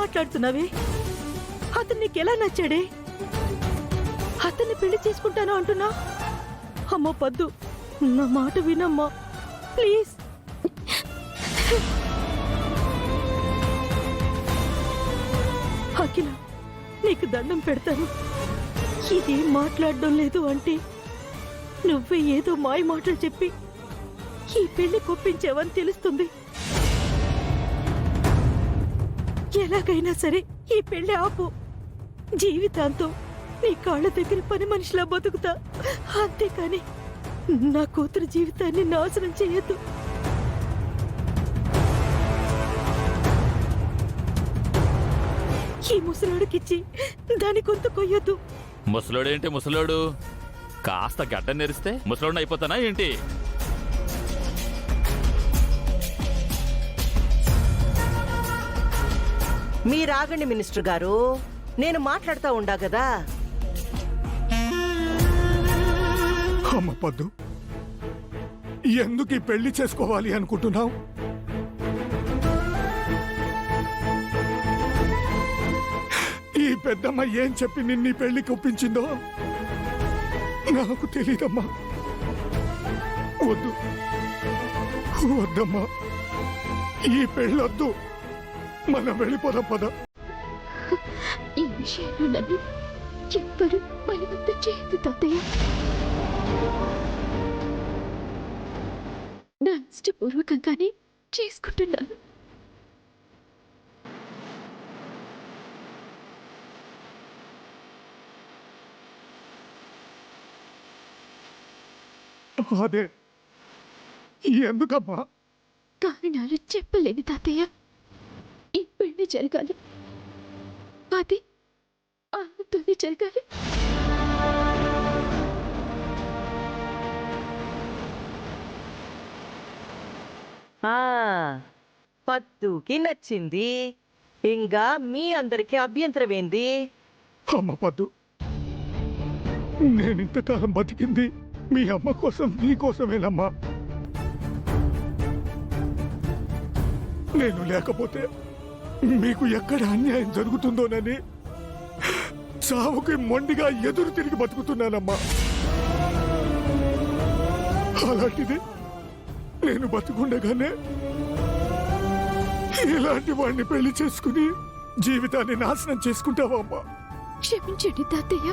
మాట్లాడుతున్నావే? అతను నీకెలా నచ్చాడే? అతన్ని పెళ్లి చేసుకుంటాను అంటున్నా? అమ్మ పద్దు, నా మాట వినమ్మా ప్లీజ్. అఖిల, నీకు దండం పెడతాను. ఇది మాట్లాడడం లేదు అంటే నువ్వే ఏదో మాయ మాటలు చెప్పి ఈ పెళ్లి కొప్పించావని తెలుస్తుంది. ఎలాగైనా సరే ఈ పెళ్లి ఆపు. జీవితాంతం నీ కాళ్ళ దగ్గర పని మనిషిలా బతుకుతా, అంతేకాని నా కూతురు జీవితాన్ని నాశనం చేయొద్దు. ఈ ముసలోడికిచ్చి దాని కొంత కొయ్యొద్దు. ముసలోడేంటి ముసలోడు? కాస్త గడ్డ నెరిస్తే ముసలోడిని అయిపోతానా ఏంటి? మీరాగండి మినిస్టర్ గారు, నేను మాట్లాడుతూ ఉండా కదా. అమ్మ పద్దు, ఎందుకు ఈ పెళ్లి చేసుకోవాలి అనుకుంటున్నావు? ఈ పెద్దమ్మ ఏం చెప్పి నిన్ను ఈ పెళ్లికి ఒప్పించిందో నాకు తెలీదమ్మా. వద్దు, వద్దమ్మా, ఈ పెళ్ళొద్దు. మనం వెళ్ళిపోదాం పద. ఈ విషయంలో నన్ను ఎవ్వరూ బలవంతం చేయదు తాతయ్య. నా ఇష్టపూర్వకంగానే చేసుకుంటున్నాను. అదే ఎందుకమ్మా? కారణాలు చెప్పలేని తాతయ్య. ఈ పెళ్లి జరగాలి, అది ఆమెతోనే జరగాలి. పద్దుకి నచ్చింది, ఇంకా మీ అందరికి అభ్యంతరం ఏంది? అమ్మ పద్దు, నేనింతకాలం బతికింది మీ అమ్మ కోసం, నీ కోసమేనమ్మా. నేను లేకపోతే మీకు ఎక్కడ అన్యాయం జరుగుతుందోనని చావుకి మొండిగా ఎదురు తిరిగి బతుకుతున్నానమ్మా. అలాంటిది నేను బతుకుండగానే ఇలాంటి వాడిని పెళ్లి చేసుకుని జీవితాన్ని నాశనం చేసుకుంటావా అమ్మా? క్షమించండి తాతయ్య.